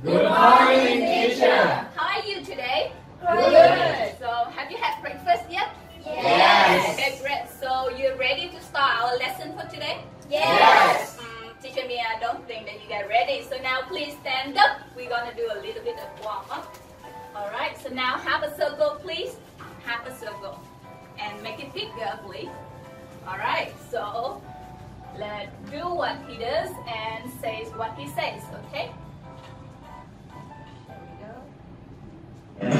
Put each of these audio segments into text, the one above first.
Good morning, teacher. How are you today? Good. So, have you had breakfast yet? Yes. Okay, great. So, you're ready to start our lesson for today? Yes. Teacher Mia, I don't think that you got ready. So now please stand up. We're gonna do a little bit of warm up. Alright, so now half a circle, please. Half a circle. And make it bigger, please. Alright, so let's do what he does and says what he says, okay? There we go.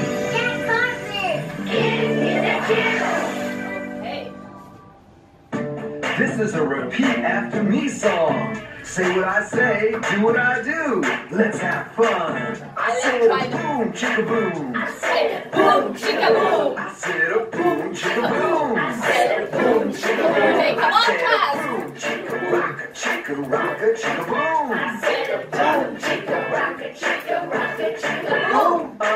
Okay. This is a repeat after me song. Say what I say, do what I do. Let's have fun. I said a boom, chicka boom. I said boom, chicka boom. I said a boom, chicka boom. I said a boom, chicka boom. Okay, come on, class. Boom, chicka rocka, chicka rocka, chicka boom. I said a boom, chicka rocka, chicka boom. Oh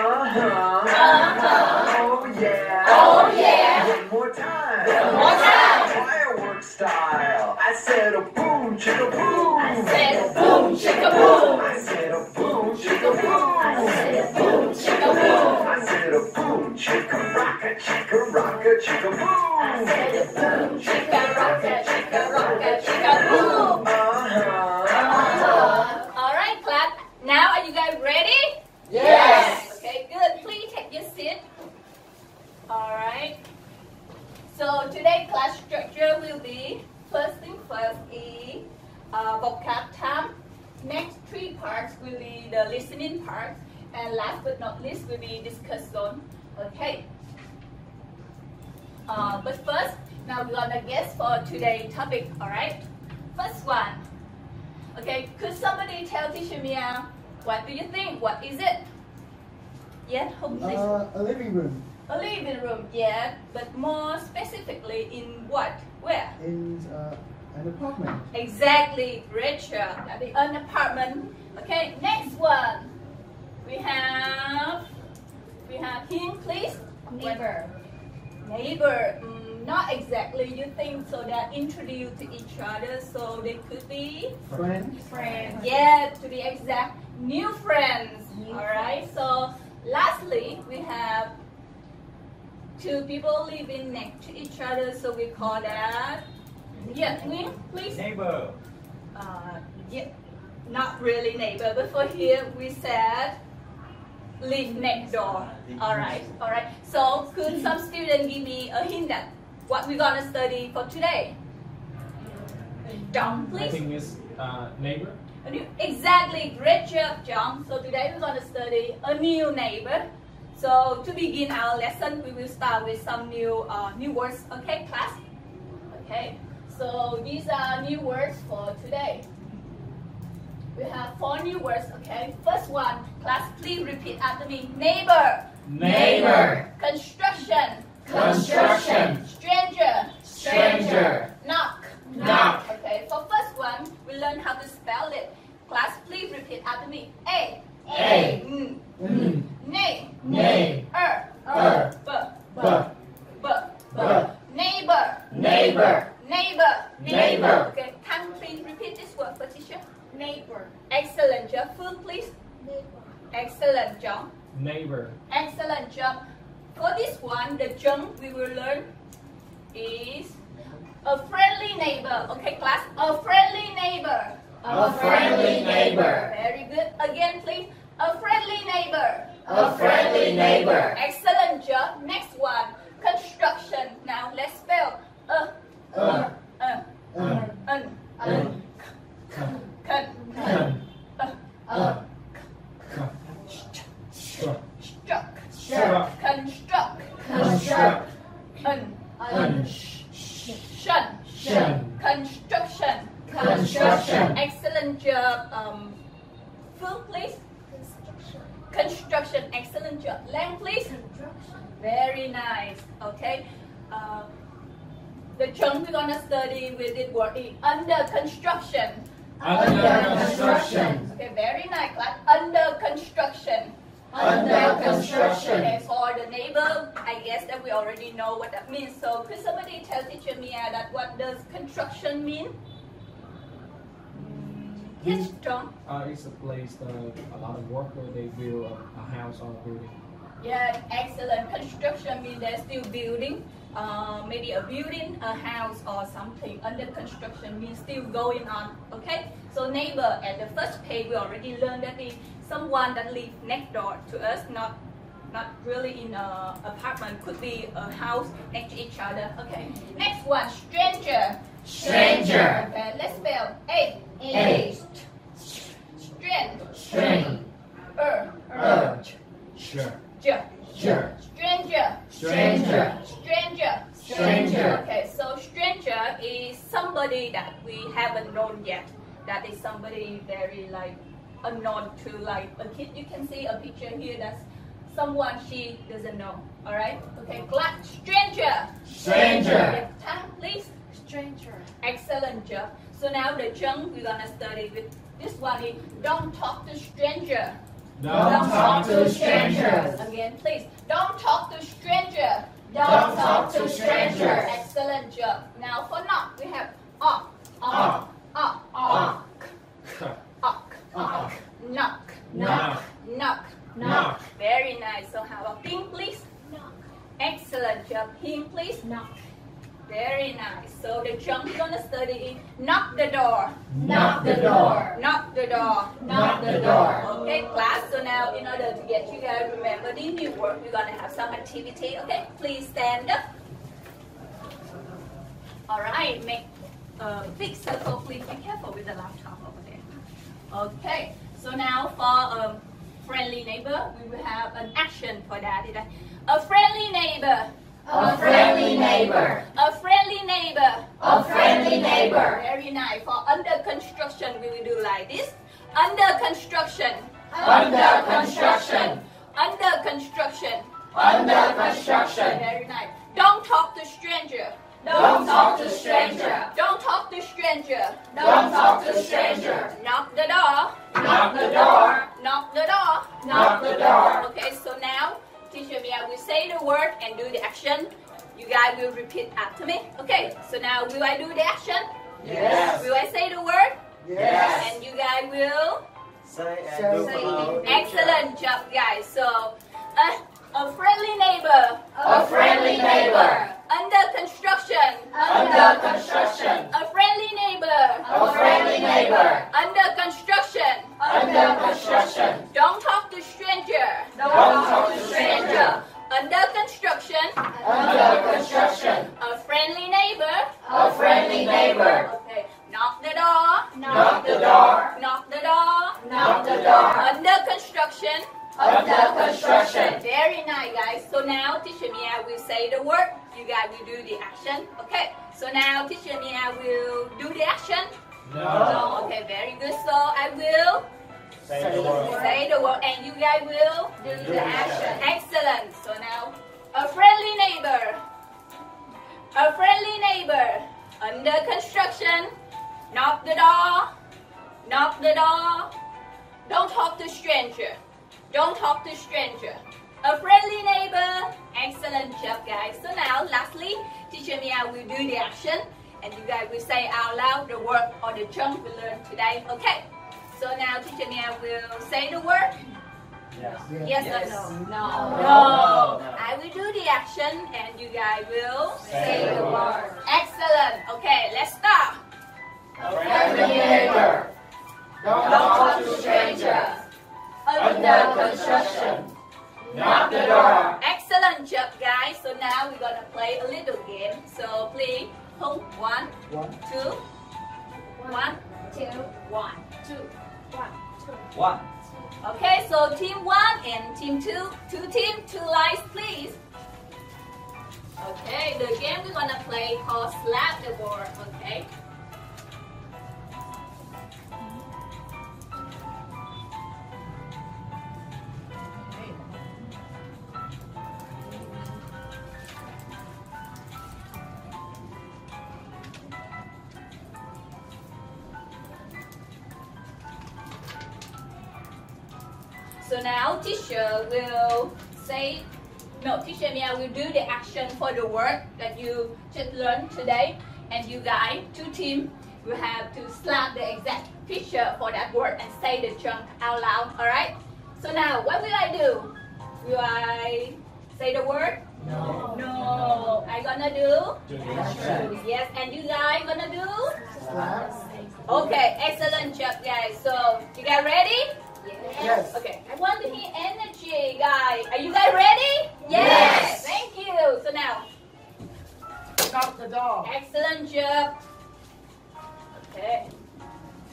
yeah. Oh yeah. One more time. One more time. Firework style. I said a boom, chicka boom. I said a boom, chicka boom. I said a boom, chicka boom. I said a boom, chicka boom. I said a boom, chicka rocka, chicka boom. I said a boom, chicka rocka, chicka boom. All right, class. Now, are you guys ready? Yes. Okay, good. Please take your seat. All right. So today class structure will be first thing first is vocab time. Next three parts will be the listening part, and last but not least will be discuss zone. Okay. But first, now we're gonna guess for today's topic. All right. First one. Okay. Could somebody tell Teacher Mia what do you think? What is it? Yes, please. A living room. A living room, yeah, but more specifically in what? Where? In an apartment. Exactly, Rachel. That is an apartment. Okay, next one. We have him, please. Neighbor. Neighbor. Not exactly. You think so? They're introduced to each other, so they could be Friend. Friend. yeah. To be exact, new friends. New All right. So lastly, we have two people living next to each other, so we call that twin, please. Neighbor. Yeah, not really neighbor, but for here we said live next door. All right. So could some student give me a hint that what we're gonna study for today? John, I please. think it's neighbor. Exactly, great job, John. So today we're gonna study a new neighbor. So to begin our lesson, we will start with some new words. Okay, class. Okay. So these are new words for today. We have 4 new words. Okay. First one, class, please repeat after me. Neighbor. Neighbor. Construction. Construction. Stranger. Stranger. Knock. Knock. Okay. For first one, we learn how to spell it. Class, please repeat after me. A. A. Nay. Nay. B. Neighbor. Neighbor. Neighbor. Neighbor. Okay, can you please repeat this word for teacher? Neighbor. Excellent job. Food, please. Excellent job. Neighbor. Excellent job. For this one, the jump we will learn is a friendly neighbor. Okay, class. A friendly neighbor. A friendly neighbor. Very good. Again, please. A friendly neighbor. A friendly neighbor. Excellent job. Next one, construction. Now let's spell Construction. Excellent job. Phil, please. Construction. Excellent job. Lang, please. Very nice. Okay. The term we're gonna study with this word is under construction. Under construction. Okay, very nice class. Under construction. Under construction. Okay, for the neighbor, I guess that we already know what that means. So could somebody tell teacher Mia that what does construction mean? Yes, John. It's a place that a lot of workers they build a house or a building. Yeah, excellent. Construction means they're still building. Maybe a building, a house, or something under construction means still going on. Okay. So neighbor at the first page we already learned that is someone that lives next door to us, not really in an apartment. Could be a house next to each other. Okay. Next one, stranger. Stranger. Okay. Let's spell A. A. Strength. Sure. Stranger. Stranger. Stranger. Okay, so stranger is somebody that we haven't known yet. That is somebody very like unknown to like a kid. You can see a picture here that's someone she doesn't know. Alright? Okay, stranger. Stranger. Time, please. Stranger. Excellent job. So now the chunk we're gonna study with this one is don't talk to stranger. Don't talk to strangers. Again, please. Don't talk to stranger. Don't talk to strangers. Excellent job. Now for knock, we have knock. Knock. Very nice. So how about ping, please? Knock. Excellent job. Ping, please. Knock. Very nice. So the chunk we're gonna study is knock the door. Knock the door. Knock the door. Knock the door. Okay, class. So now, in order to get you guys remember the new word, we're gonna have some activity. Okay, please stand up. All right, make a big circle. Please be careful with the laptop over there. Okay. So now for friendly neighbor, we will have an action for that. A friendly neighbor. A friendly neighbor. A friendly neighbor. A friendly neighbor. Very nice. For under construction, we will do like this. Under construction. Under construction. Under construction. Under construction. Very nice. Don't talk to stranger. Don't talk to stranger. Don't talk to stranger. Don't talk to stranger. Knock the door. Knock the door. Knock the door. Knock the door. Okay, so now teacher Mia will say the word and do the action. You guys will repeat after me. Okay, so now will I do the action? Yes. Will I say the word? Yes. And you guys will? Say Excellent job, guys. So, a friendly neighbor. A friendly neighbor. Under construction. Under construction. A friendly neighbor. A friendly neighbor. Under construction. Under construction. Don't talk to stranger. Don't talk to stranger. Under construction. Under construction. A friendly neighbor. A friendly neighbor. Okay. Knock the door. Knock the door. Knock the door. Knock the door. Under construction. Under construction. Very nice, guys. So now teacher Mia will say the word. You guys will do the action. Okay. So now teacher Mia will do the action. No. Okay. Very good. So I will Say the word. say the word, and you guys will Do the action. Excellent. So now, a friendly neighbor. A friendly neighbor. Under construction. Knock the door. Knock the door. Don't talk to stranger. Don't talk to stranger. A friendly neighbor. Excellent job, guys. So now, lastly, teacher Mia will do the action, and you guys will say out loud the word or the chunk we learned today. Okay. So now, teacher Mia will say the word. Yes or no? No. I will do the action, and you guys will Say the word. Excellent. Okay, let's start. A friendly neighbor. Don't talk to stranger. Under construction. Knock the door. Excellent job, guys. So now we're gonna play a little game. So please, hold 1, 2, 1, 2, 1. 2, 1, 2. One. Okay, so team 1 and team 2. Two team, 2 lines, please. Okay, the game we're gonna play called Slap the Board. Okay. So now teacher will say, no, teacher Mia will do the action for the word that you just learned today. And you guys, two teams, we have to slap the exact picture for that word and say the chunk out loud. Alright? So now, what will I do? Will I say the word? No. No. I gonna do? Action. Yes, and you guys gonna do? Slap. Okay, excellent job, guys. So, you guys ready? Yes. Okay, I want to hear energy, guys. Are you guys ready? Yes. Thank you. So now, Knock the door. excellent job. Okay.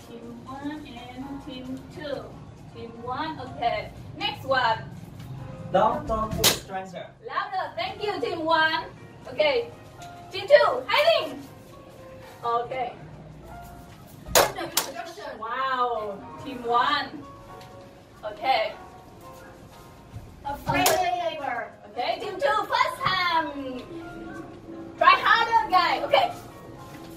Team 1 and team 2. Team 1, okay. Next one. Don't talk to stranger. Louder. Thank you, team 1. Okay. Team 2, hiding. Okay. Wow. Team 1. Okay. A friendly neighbor. Okay, team 2, first time. Try harder, guys. Okay.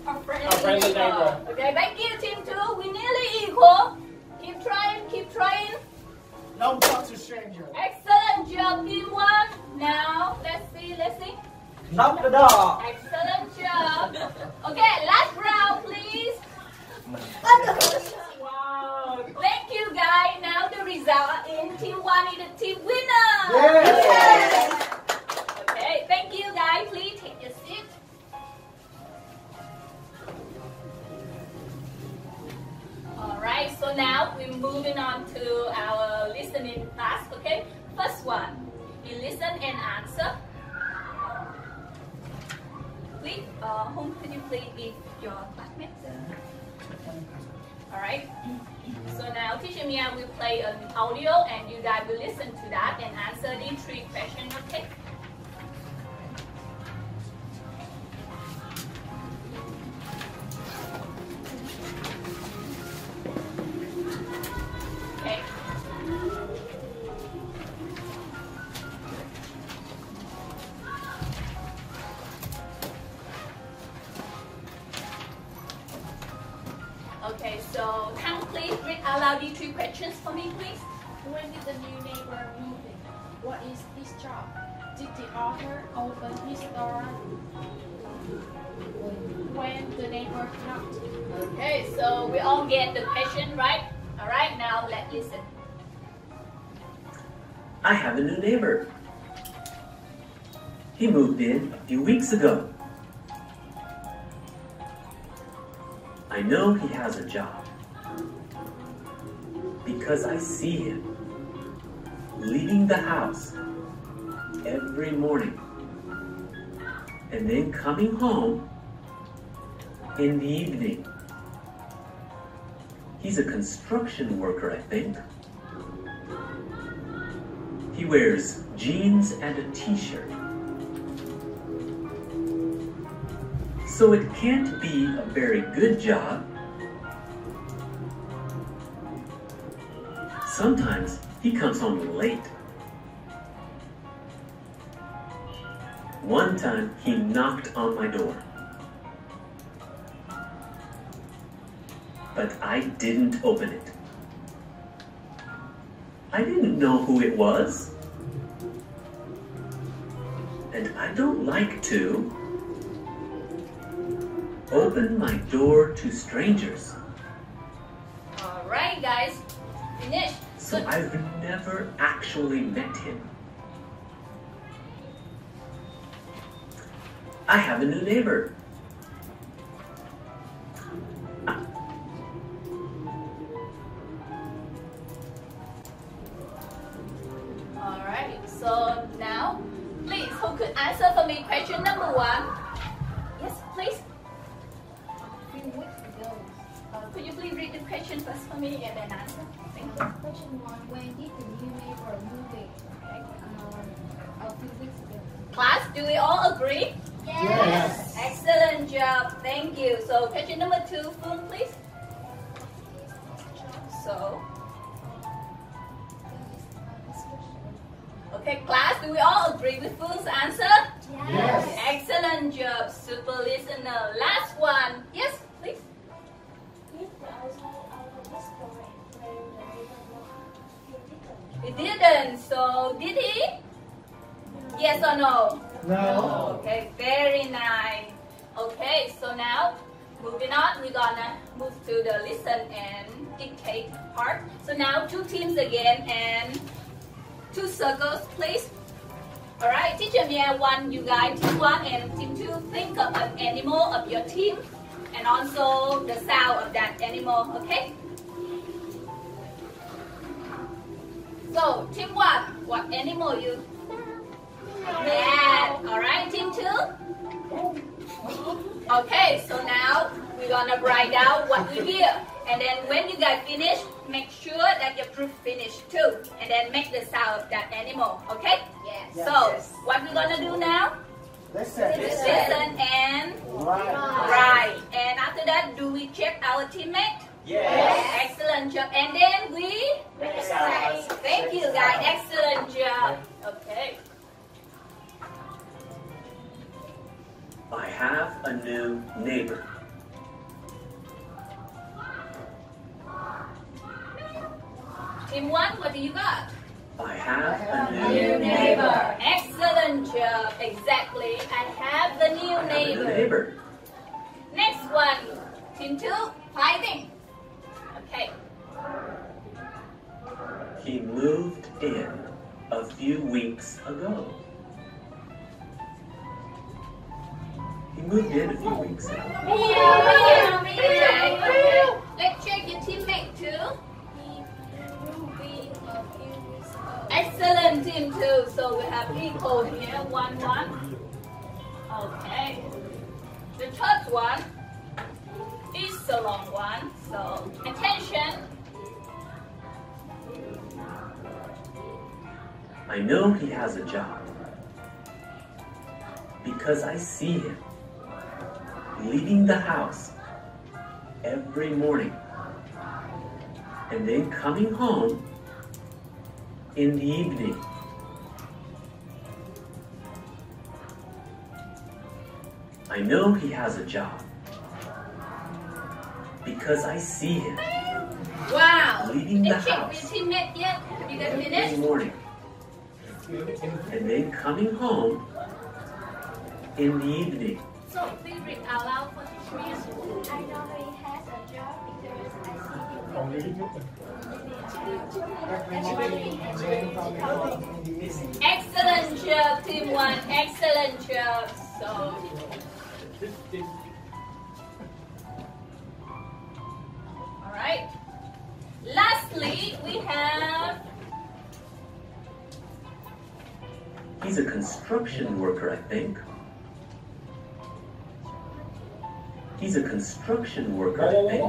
A friendly neighbor. Okay, thank you, team 2. We nearly equal. Keep trying, keep trying. Don't talk to strangers. Excellent job, team 1. Now, let's see. Knock the door. Excellent job. Okay, last round, please. Wow. Thank you, guys. Now the result in team 1 is the team winner. Yes. Okay, thank you, guys. Please take your seat. Alright, so now we're moving on to our listening task, okay? First one, you listen and answer. Please, whom could you please give your classmates? Alright, so now teacher Mia will play an audio and you guys will listen to that and answer the 3 questions, okay? Okay. Okay, so Thang, please read out loud the 3 questions for me, please. When did the new neighbor move in? What is his job? Did the author open his door when the neighbor knocked? Okay, so we all get the question, right? Alright, now let's listen. I have a new neighbor. He moved in a few weeks ago. I know he has a job because I see him leaving the house every morning and then coming home in the evening. He's a construction worker, I think. He wears jeans and a t-shirt. So it can't be a very good job. Sometimes he comes home late. One time he knocked on my door. But I didn't open it. I didn't know who it was. And I don't like to open my door to strangers. Alright, guys, finish. So I've never actually met him. I have a new neighbor. Alright, so now, please, who could answer for me question number 1? Yes, please. A few weeks ago. Could you please read the question first for me and then answer? Thank you. Question 1. When did the new neighbor move in? Okay. A few weeks ago. Class, do we all agree? Yes. Excellent job, thank you. So question number 2, Phương, please. So, okay, class, do we all agree with Phương answer? Yes. Excellent job, super listener. Last one, yes, please. He didn't, so did he? Yes or no? No. Okay, very nice. Okay, so now moving on, we're gonna move to the listen and dictate part. So now 2 teams again and 2 circles, please. Alright, teacher Mia, you guys, team 1 and team 2, think of an animal of your team and also the sound of that animal, okay? So, team 1, what animal you? Bat. Alright, team 2? Okay, so now we're gonna write down what we hear. And then when you guys finish, make sure that your group finish too. And then make the sound of that animal, okay? Yes. So, what we're gonna do now? Listen. Listen and Right. write. And after that, do we check our teammate? Yes. Excellent job. And then we? Recite. Thank you guys, excellent job. Okay. I have a new neighbor. Team 1, what do you got? I have a New new neighbor. Excellent job. Exactly. I have the new I have a new neighbor. neighbor. Next one. Team 2, fighting. Okay. He moved in a few weeks ago. He moved in a few weeks ago. Okay. Let's check your teammate too. Excellent team 2. So we have equal here. 1-1. Okay. The third one is a long one. So attention. I know he has a job because I see him leaving the house every morning and then coming home in the evening. I know he has a job because I see him Wow. leaving the Check your house teammate yet? You guys every finished? morning and then coming home in the evening. So please read out loud for please. I know he has a job because I see him. Excellent job, team 1. Excellent job. So, all right. Lastly, we have. He's a construction worker, I think. He's a construction worker, I think.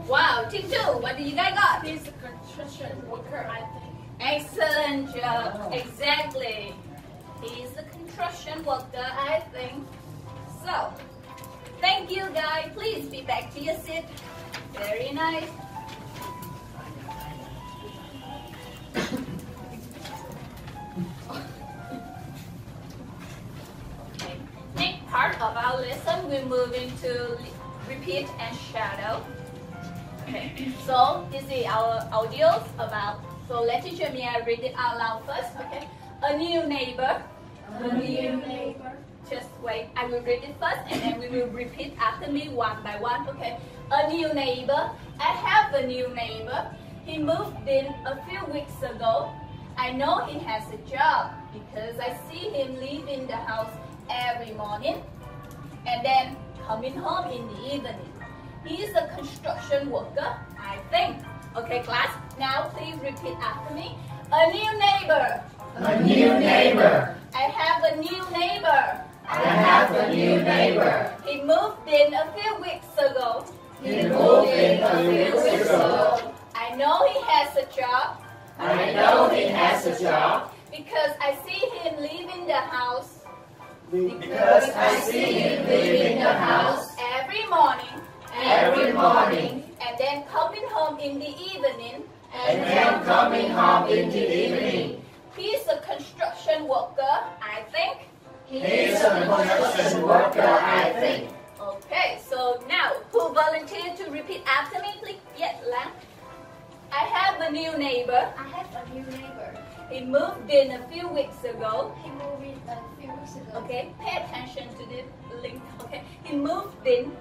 Wow, team 2. What do you guys got? He's a construction worker, I think. Excellent job. Exactly. He's a construction worker, I think. So, thank you guys. Please be back to your seat. Very nice. Okay. Next part of our lesson, we move into repeat and shadow. Okay. So, this is our audios about. So let teacher Mia read it out loud first, okay? A new neighbor. A new neighbor. Just wait, I will read it first and then we will repeat after me one by one, okay? A new neighbor. I have a new neighbor. He moved in a few weeks ago. I know he has a job because I see him leaving the house every morning and then coming home in the evening. He is a construction worker, I think. Okay, class, now please repeat after me. A new neighbor. A new neighbor. I have a new neighbor. I have a new neighbor. He moved in a few weeks ago. He moved in a few weeks ago. I know he has a job I know he has a job because I see him leaving the house because I see him leaving the house every morning every morning and then coming home in the evening. and then coming home in the evening. He's a construction worker, I think. He's a construction worker, I think. Okay, so now, who volunteered to repeat after me, please? Yes, Lam. I have a new neighbor. I have a new neighbor. He moved in a few weeks ago. He moved in a few weeks ago. Okay, pay attention to the link. Okay, he moved in.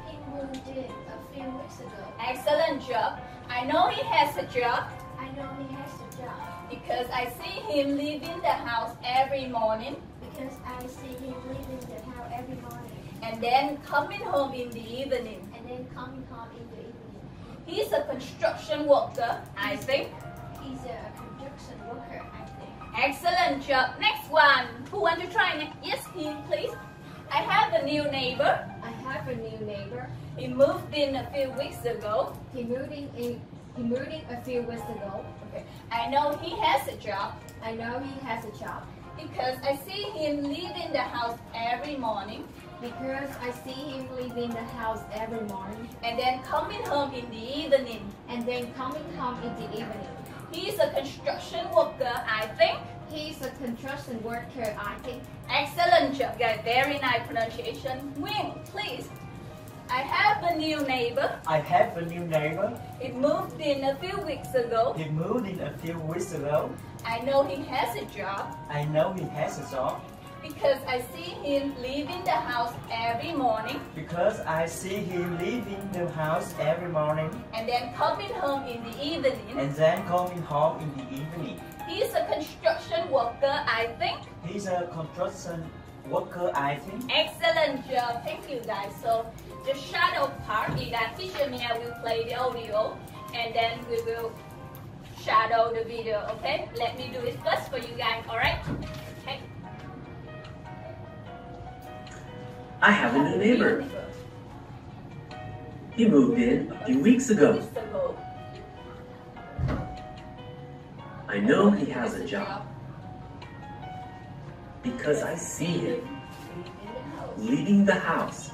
He moved in a few weeks ago. Excellent job. I know he has a job I know he has a job because I see him leaving the house every morning because I see him leaving the house every morning and then coming home in the evening. and then coming home in the evening. He's a construction worker, I think. He's a construction worker, I think. Excellent job. Next one. Who want to try next? Yes, him, please. I have a new neighbor. I have a new neighbor. He moved in a few weeks ago. He moved in a few weeks ago. Okay. I know he has a job I know he has a job because I see him leaving the house every morning because I see him leaving the house every morning and then coming home in the evening. and then coming home in the evening. He's a construction worker, I think. He's a construction worker, I think. Excellent job, guys. Very nice pronunciation. Wing, please. I have a new neighbor. I have a new neighbor. He moved in a few weeks ago. He moved in a few weeks ago. I know he has a job I know he has a job because I see him leaving the house every morning because I see him leaving the house every morning and then coming home in the evening. and then coming home in the evening. He's a construction worker, I think. He's a construction worker, I think. Excellent job. Thank you, guys. So the shadow part is that teacher Mia will play the audio and then we will shadow the video, okay? Let me do it first for you guys, alright? Okay. I have a new neighbor. He moved in a few weeks ago. I know he has a job because I see him leaving the house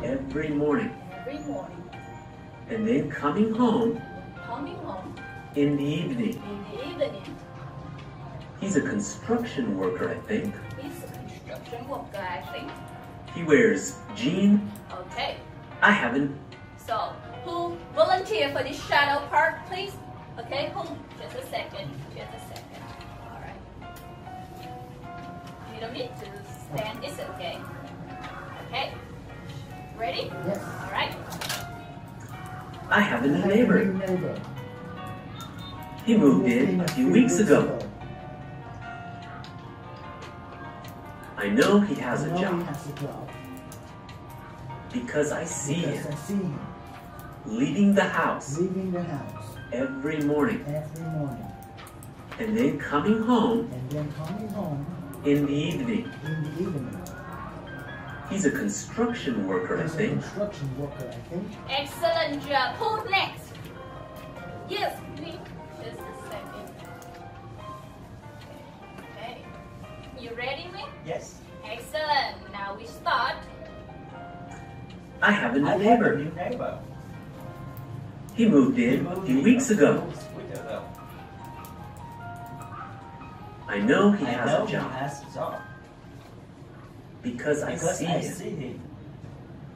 every morning Every morning, and then coming home coming home in the evening. in the evening. He's a construction worker, I think. He's a construction worker, I think. He wears jeans. Okay. I haven't. So, who volunteer for this shadow part, please? Okay, who? Just a second. Just a second. Alright. You don't need to stand, it's okay. Okay. Ready? Yes. Alright. I have a I new have a neighbor. new neighbor. He moved in a few weeks ago. I know he has I a know he job has a job because I see because I him see him leaving the house leaving the house every morning every morning and then coming home and then coming home in the evening. in the evening. He's a construction worker, I He's a think. construction worker, I think. Excellent job. Who next? Yes, me. Just a second. Okay. You ready, me? Yes. Excellent. Now we start. I have a I new have a neighbor. new neighbor. He moved in a few weeks ago. I know he I has know a he job has a job because I because see I him see him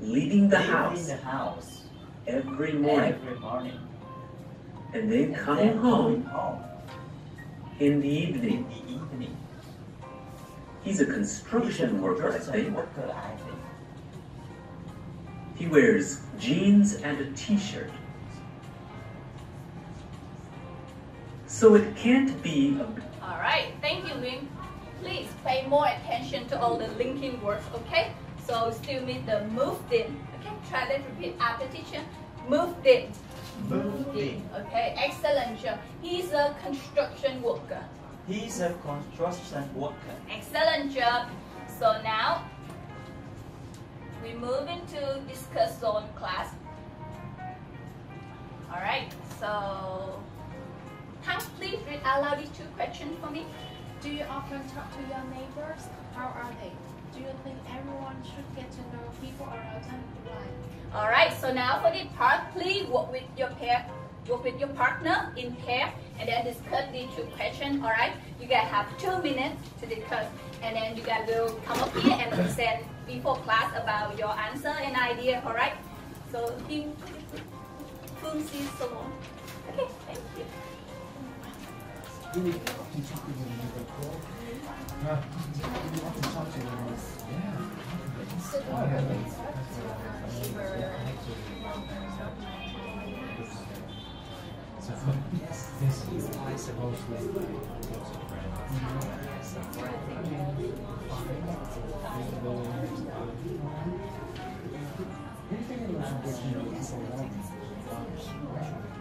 leaving the leaving house the house every morning every morning and then and coming then coming home home in the in evening. the evening. He's a He's a construction worker, I construction think. worker, I think. He wears jeans and a t-shirt. So it can't be a Alright, thank you, Wing. Please pay more attention to all the linking words, okay? So still need the moved in. Okay, try to repeat after teacher. Moved in. Moved in. Okay, excellent job. He's a construction worker. He's a construction worker. Excellent job. So now we move into discuss zone class. Alright, so Hank, please read out loud these two questions for me. Do you often talk to your neighbors? How are they? Do you think everyone should get to know people around them? Why? Alright, so now for the part, please work with your pair, work with your partner in pair, and then discuss these two questions. Alright, you guys have 2 minutes to discuss, and then you guys will come up here and present before class about your answer and idea. Alright, so Kim, Phương Si Salon. Okay, thank you. Do you often talk to your neighbor, Paul? Do you often talk to your neighbor? So do you talk to your neighbor So this is supposedly close Anything in relation to getting to know people around you?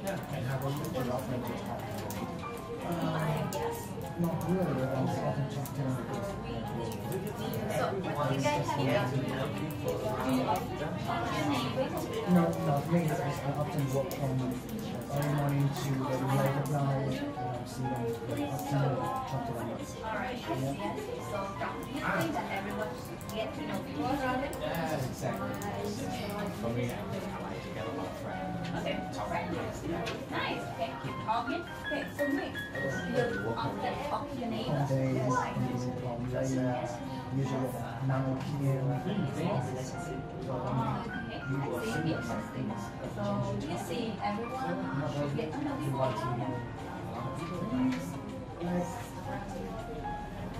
And how about you? Do you often to talk to Not really, I often talk to them because So, what do you guys have done? no, not me. I often work from early morning to very late at night. See them, but often talk to them. Alright, yes. So, do you think that everyone should get to know people around it? Yes, exactly. For me, I like to get a lot of friends. Okay, alright. Nice. Okay, keep talking. Okay, so next, you often talk to your On neighbors. days, Why? from late, usually about 9 p.m. Okay, interesting. So, do you see everyone should get to know people around them?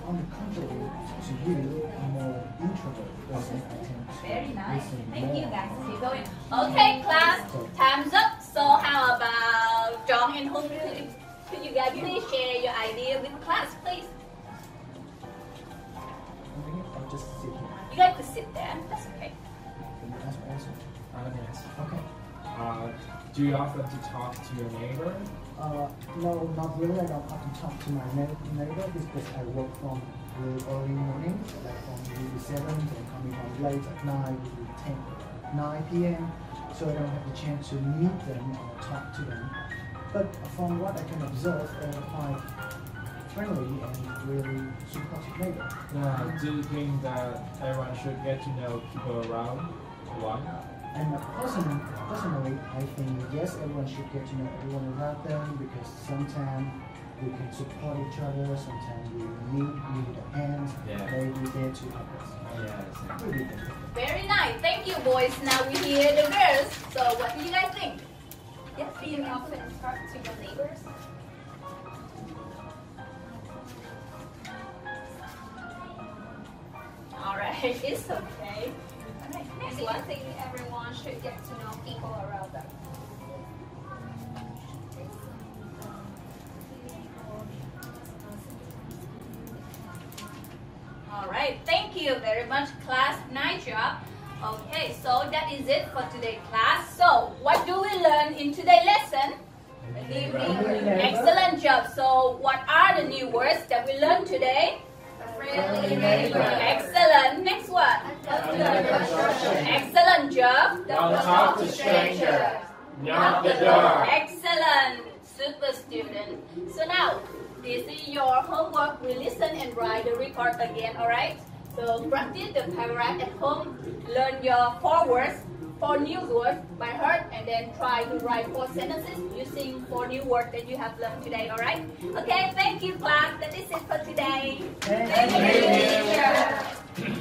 On the contrary to you, I'm more introvert person. I tend to Very nice. listen Thank you more. guys. Keep going. Okay, class. Time's up. So how about John and Hung? Could you guys please share your idea with class, please? I'll just sit here. You guys could sit there. That's okay. Can you ask also? Yes. Okay. Do you often to talk to your neighbor? No, not really. I don't often talk to my neighbor because I work from really early morning, like from maybe 7 and coming home late at night, maybe 9 p.m. So I don't have the chance to meet them or talk to them. But from what I can observe, they're quite friendly and really supportive neighbor. Do you think that everyone should get to know people around one? And personally, I think yes, everyone should get to know everyone around them because sometimes we can support each other, sometimes we need a hand, Yeah. they be there to help us. Yes. Really good. Very nice. Thank you, boys. Now we hear the girls. So what do you guys think? Yes, Do you often talk to your neighbors? all right. It's okay. All right. Next Do you one. think everyone should get to know people around them? All right, thank you very much, class. Nice job. Okay, so that is it for today's class. So, what do we learn in today's lesson? Excellent job. So, what are the new words that we learned today? Friendly neighbor. Excellent. Next one. Excellent job. Don't talk to strangers. Knock the door. Excellent. Super student. So now, this is your homework. We listen and write the report again, alright? So practice the paragraph at home. Learn your 4 words, 4 new words by heart, and then try to write 4 sentences using 4 new words that you have learned today, alright? Okay, thank you class. That is it for today. Thank Thank you, teacher.